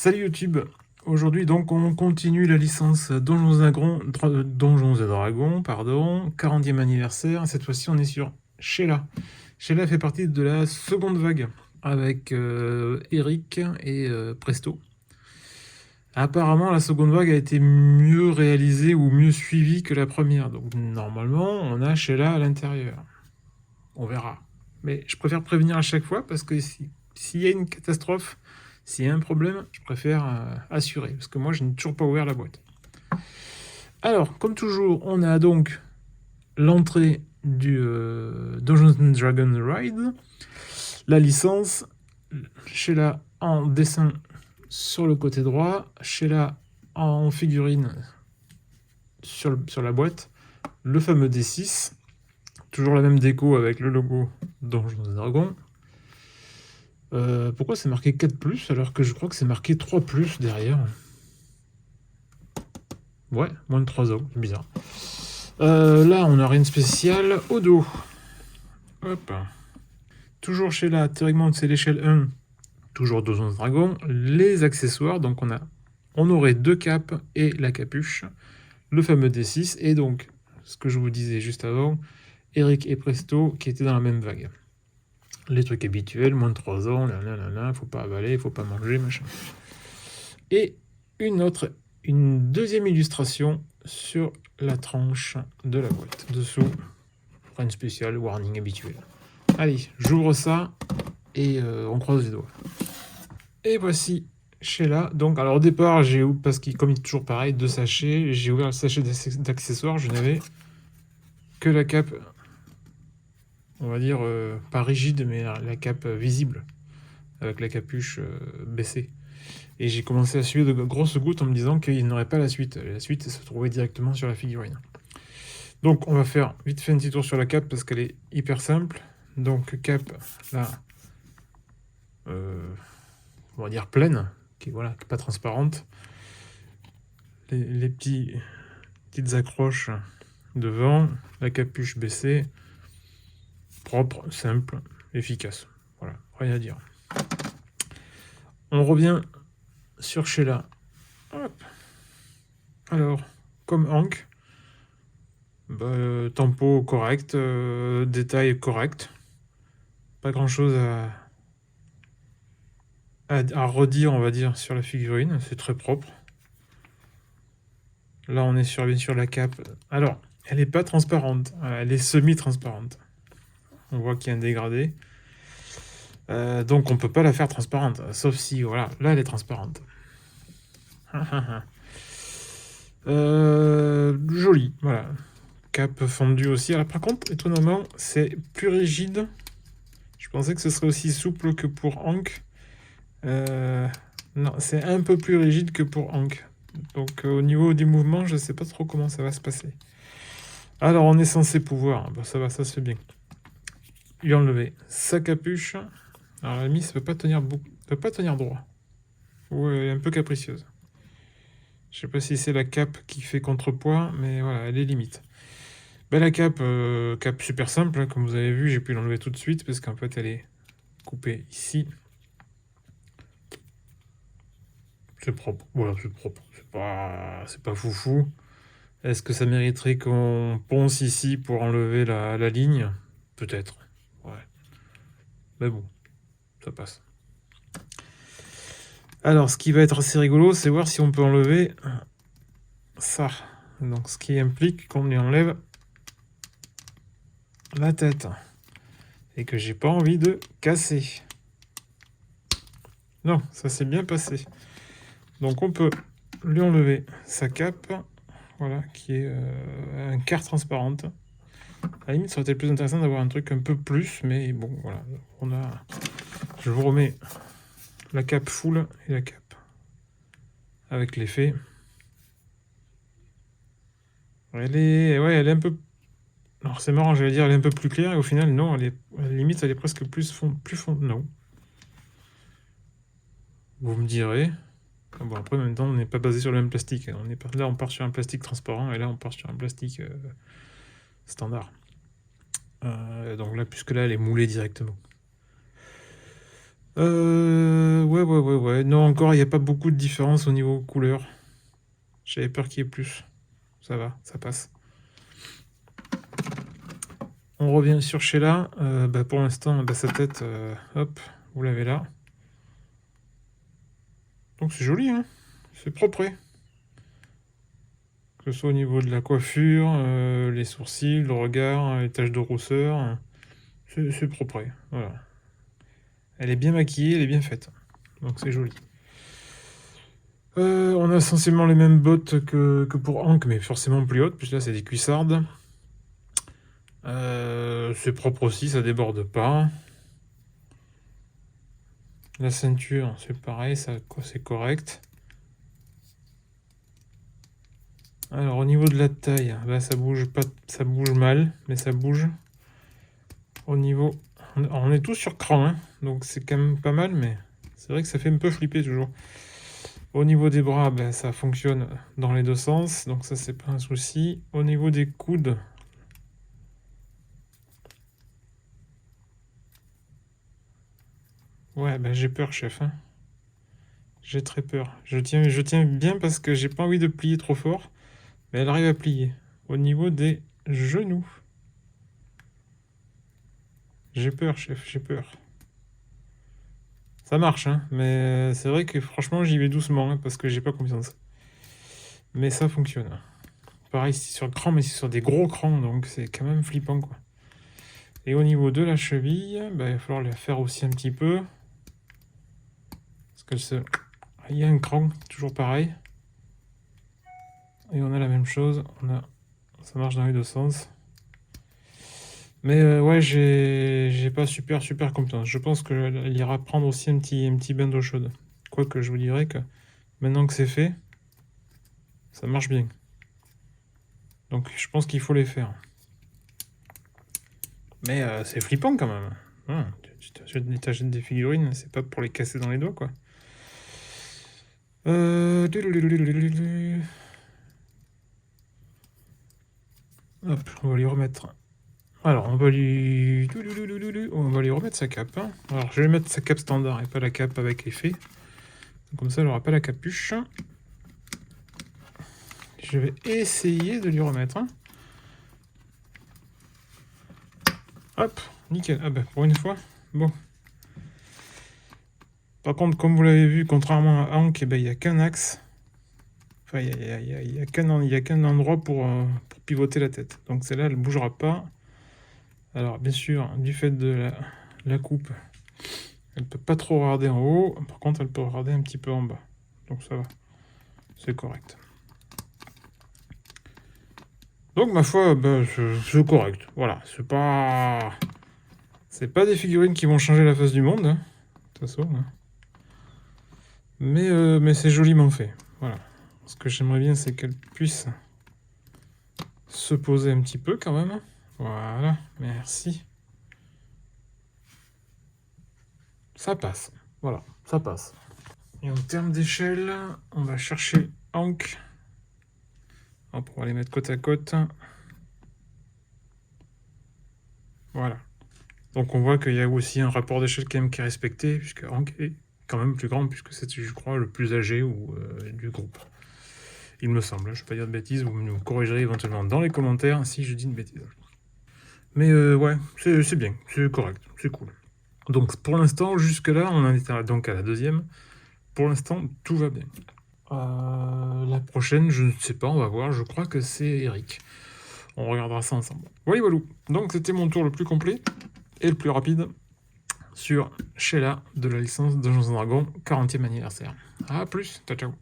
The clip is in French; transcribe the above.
Salut YouTube, aujourd'hui donc on continue la licence Donjons et Dragons, pardon, 40e anniversaire. Cette fois-ci on est sur Sheila. Sheila fait partie de la seconde vague avec Eric et Presto. Apparemment la seconde vague a été mieux réalisée ou mieux suivie que la première, donc normalement on a Sheila à l'intérieur. On verra. Mais je préfère prévenir à chaque fois parce que s'il y a une catastrophe, s'il y a un problème, je préfère assurer, parce que moi, je n'ai toujours pas ouvert la boîte. Alors, comme toujours, on a donc l'entrée du Dungeons & Dragons Ride, la licence, Sheila en dessin sur le côté droit, Sheila en figurine sur la boîte, le fameux D6, toujours la même déco avec le logo Dungeons & Dragons. Pourquoi c'est marqué 4+, alors que je crois que c'est marqué 3+, derrière? Ouais, moins de 3 ans, c'est bizarre. Là, on n'a rien de spécial. Au dos. Hop. Toujours chez la, théoriquement, c'est l'échelle 1. Toujours Dungeons & Dragons. Les accessoires, donc on aurait 2 capes et la capuche. Le fameux D6. Et donc, ce que je vous disais juste avant, Eric et Presto qui étaient dans la même vague. Les trucs habituels, moins de 3 ans, faut pas avaler, faut pas manger, machin. Et une deuxième illustration sur la tranche de la boîte. Dessous, rien de spécial, warning habituel. Allez, j'ouvre ça et on croise les doigts. Et voici Sheila. Donc, alors au départ, parce qu'il comme il est toujours pareil, 2 sachets, j'ai ouvert le sachet d'accessoires, je n'avais que la cape, on va dire, pas rigide, mais la cape visible, avec la capuche baissée. Et j'ai commencé à suivre de grosses gouttes en me disant qu'il n'aurait pas la suite. La suite se trouvait directement sur la figurine. Donc on va faire vite fait un petit tour sur la cape parce qu'elle est hyper simple. Donc cape, là, on va dire pleine, qui est pas transparente. Les petites accroches devant, la capuche baissée, propre, simple, efficace. Voilà, rien à dire. On revient sur Sheila. Hop. Alors, comme Hank, tempo correct, détail correct. Pas grand chose à redire, on va dire, sur la figurine. C'est très propre. Là, on est bien sûr la cape. Alors, elle n'est pas transparente. Elle est semi-transparente. On voit qu'il y a un dégradé. Donc, on peut pas la faire transparente. Sauf si, voilà, là, elle est transparente. Jolie, voilà. Cape fondue aussi. Alors, par contre, étonnamment, c'est plus rigide. Je pensais que ce serait aussi souple que pour Hank. Non, c'est un peu plus rigide que pour Hank. Donc au niveau du mouvement, je ne sais pas trop comment ça va se passer. Alors on est censé pouvoir, ça va, ça se fait bien. Lui enlever sa capuche. Alors la mise ne peut pas tenir droit. Ou elle est un peu capricieuse. Je sais pas si c'est la cape qui fait contrepoids, mais voilà, elle est limite. La cape super simple, comme vous avez vu, j'ai pu l'enlever tout de suite parce qu'en fait elle est coupée ici. C'est propre, voilà, c'est propre. C'est pas foufou. Est-ce que ça mériterait qu'on ponce ici pour enlever la ligne? Peut-être, ouais. Mais bon, ça passe. Alors, ce qui va être assez rigolo, c'est voir si on peut enlever ça. Donc, ce qui implique qu'on lui enlève la tête. Et que j'ai pas envie de casser. Non, ça s'est bien passé. Donc, on peut lui enlever sa cape, voilà, qui est un quart transparente. À la limite, ça aurait été plus intéressant d'avoir un truc un peu plus, mais bon, voilà. Je vous remets la cape full et la cape avec l'effet. Elle est un peu... Alors c'est marrant, j'allais dire elle est un peu plus claire, et au final, non, à la limite, elle est presque plus fonde. Non. Vous me direz. Bon, après, en même temps, on n'est pas basé sur le même plastique. Là, on part sur un plastique transparent, et là, on part sur un plastique standard. Donc là, puisque là, elle est moulée directement. Ouais. Non, encore, il n'y a pas beaucoup de différence au niveau couleur. J'avais peur qu'il y ait plus. Ça va, ça passe. On revient sur Sheila. Pour l'instant, sa tête, hop, vous l'avez là. Donc c'est joli, hein. C'est propre. Que ce soit au niveau de la coiffure, les sourcils, le regard, les taches de rousseur. C'est propre. Voilà. Elle est bien maquillée, elle est bien faite. Donc c'est joli. On a sensiblement les mêmes bottes que pour Hank, mais forcément plus hautes, puisque là c'est des cuissardes. C'est propre aussi, ça déborde pas. La ceinture, c'est pareil, c'est correct. Alors au niveau de la taille, là ça bouge pas, ça bouge mal, mais ça bouge. Au niveau, on est tous sur cran, hein, donc c'est quand même pas mal, mais c'est vrai que ça fait un peu flipper toujours. Au niveau des bras, ça fonctionne dans les deux sens, donc ça c'est pas un souci. Au niveau des coudes, ouais, j'ai peur, chef. Hein. J'ai très peur. Je tiens bien parce que j'ai pas envie de plier trop fort, mais elle arrive à plier. Au niveau des genoux, j'ai peur, chef, j'ai peur. Ça marche, hein, mais c'est vrai que franchement, j'y vais doucement, hein, parce que j'ai pas confiance. Mais ça fonctionne. Pareil, c'est sur le cran, mais c'est sur des gros crans, donc c'est quand même flippant, quoi. Et au niveau de la cheville, il va falloir la faire aussi un petit peu. Parce qu'elle se... Il y a un cran, toujours pareil. Et on a la même chose, ça marche dans les deux sens. Mais ouais, j'ai pas super confiance. Je pense qu'elle ira prendre aussi un petit bain d'eau chaude. Quoique je vous dirais que maintenant que c'est fait, ça marche bien. Donc je pense qu'il faut les faire. Mais c'est flippant quand même. Hein, tu t'achètes des figurines, c'est pas pour les casser dans les doigts, quoi. Hop, on va lui remettre. Alors, on va lui remettre sa cape. Hein. Alors, je vais mettre sa cape standard et pas la cape avec effet. Comme ça, elle n'aura pas la capuche. Je vais essayer de lui remettre. Hein. Hop, nickel. Ah pour une fois, bon. Par contre, comme vous l'avez vu, contrairement à Hank, il n'y a qu'un axe. Enfin, il n'y a qu'un endroit pour pivoter la tête. Donc celle-là, elle ne bougera pas. Alors, bien sûr, du fait de la coupe, elle ne peut pas trop regarder en haut. Par contre, elle peut regarder un petit peu en bas. Donc ça va. C'est correct. Donc, ma foi, c'est correct. Voilà. C'est pas des figurines qui vont changer la face du monde. Hein, de toute façon. Hein. Mais c'est joliment fait. Voilà. Ce que j'aimerais bien, c'est qu'elle puisse se poser un petit peu quand même. Voilà, merci. Ça passe. Voilà, ça passe. Et en termes d'échelle, on va chercher Hank. Hop, on va les mettre côte à côte. Voilà. Donc on voit qu'il y a aussi un rapport d'échelle quand même qui est respecté, puisque Hank est quand même plus grand, puisque c'est, je crois, le plus âgé du groupe. Il me semble, je ne vais pas dire de bêtises, vous me corrigerez éventuellement dans les commentaires si je dis une bêtise. Mais ouais, c'est bien, c'est correct, c'est cool. Donc pour l'instant, jusque-là, on en est donc à la deuxième. Pour l'instant, tout va bien. La prochaine, je ne sais pas, on va voir, je crois que c'est Eric. On regardera ça ensemble. Voilà, voilà. Donc c'était mon tour le plus complet et le plus rapide sur Sheila de la licence Dungeons & Dragons 40e anniversaire. A plus, ciao ciao.